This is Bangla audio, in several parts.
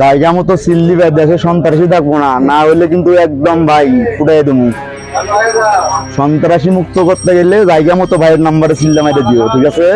জায়গা মতো সিল্লি ভাই দেশে সন্ত্রাসী থাকবো না, না হইলে কিন্তু একদম ভাই ফুটাই দেবো। সন্ত্রাসী মুক্ত করতে গেলে জায়গা মতো ভাইয়ের নাম্বারে সিল্লা মাইরে দিও, ঠিক আছে?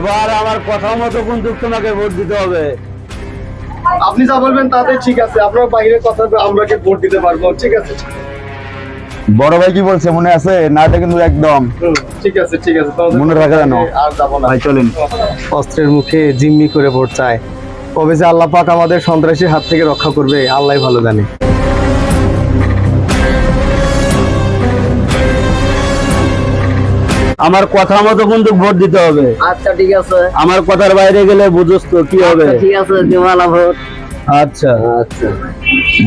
এবার আমার কথা মতো কিন্তু তোমাকে ভোট দিতে হবে। আপনি যা বলবেন তাতে ঠিক আছে, আপনার বাইরে কথা আমরা কি ভোট দিতে পারবো, ঠিক আছে? বড় ভাই কি বলছে মনে আছে? না এটা কিন্তু একদম ঠিক আছে, ঠিক আছে, মনে রাখা জানো। আর যাবো না ভাই চলেন। অস্ত্রের মুখে জিম্মি করে ভোট চায়, কবে যে আল্লাহ পাক আমাদের সন্ত্রাসীর হাত থেকে রক্ষা করবে আল্লাহই ভালো জানে। আমার কথা মতো কিন্তু ভোট দিতে হবে। আচ্ছা ঠিক আছে, আমার কথার বাইরে গেলে বুঝোস তো কি হবে। ঠিক আছে দিওয়ালা ভোট। আচ্ছা আচ্ছা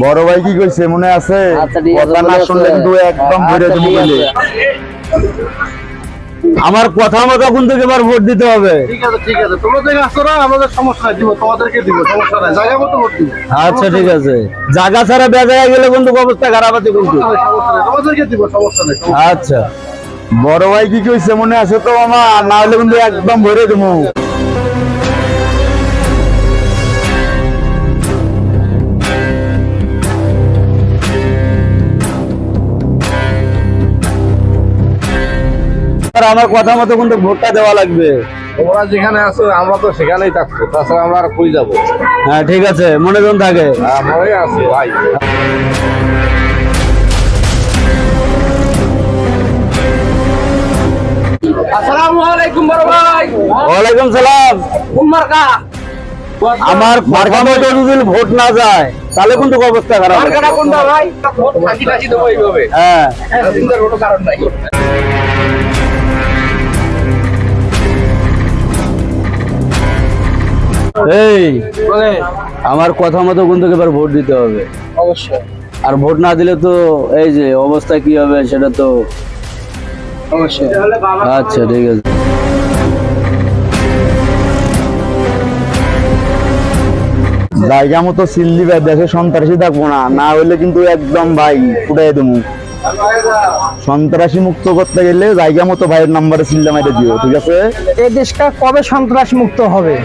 বড় ভাই কি কইছে মনে আছে? আচ্ছা, ঠিক আছে, কথা না মনে আছে। শুনলে কিন্তু একদম ভরে আচ্ছা, দেবো ঠিক বলে। আছে। আমার কথা মতো কিন্তু এবার ভোট দিতে হবে। ঠিক আছে, ঠিক আছে, তোমাদের আসরা আমাদের সমস্যা নাই, দিব তোমাদেরকে দিব, সমস্যা নাই, জায়গা মতো ভোট দিব। আচ্ছা ঠিক আছে, জায়গা ছাড়া বেজায় গেলে কিন্তু অবস্থা খারাপ আছে কিন্তু। সমস্যা নাই, তোমাদেরকে দিব, সমস্যা নাই। আচ্ছা বড় ভাই কি কইছে মনে আছে তো মামা? না হলে কিন্তু একদম ভরে দেবো। আর আমার কথা মতো কিন্তু ভোটটা দেওয়া লাগবে। তোমরা যেখানে আছো আমরা তো সেখানেই থাকবো, তাছাড়া আমরা আর কই যাবো? হ্যাঁ ঠিক আছে, মনোজন থাকে। আমরাই আছি ভাই। আসসালামু আলাইকুম বড় ভাই। ওয়ালাইকুম সালাম। কোন মার্কা? আমার মার্কা মতো যদি ভোট না যায় তাহলে কিন্তু অবস্থা খারাপ হবে। মার্কাটা কোনটা ভাই? ভোট ফাঁকি টাকি দেবো এইভাবে। হ্যাঁ চিন্তার কোনো কারণ নাই। এই আমার কথা মতো কিন্তু এবার ভোট দিতে হবে। অবশ্যই আর ভোট না দিলে তো এই যে অবস্থা কি হবে সেটা তো। অবশ্যই। আচ্ছা ঠিক আছে। জায়গা মতো সিল্লি ভাই দেশে সন্ত্রাসী থাকবো না, না হইলে কিন্তু একদম ভাই ফুটাই দেবো। সন্ত্রাসী মুক্ত করতে গেলে জায়গা মতো ভাইয়ের নাম্বারে সিল্লা মাইরে দিও, ঠিক আছে? এই দেশটা কবে সন্ত্রাস মুক্ত হবে?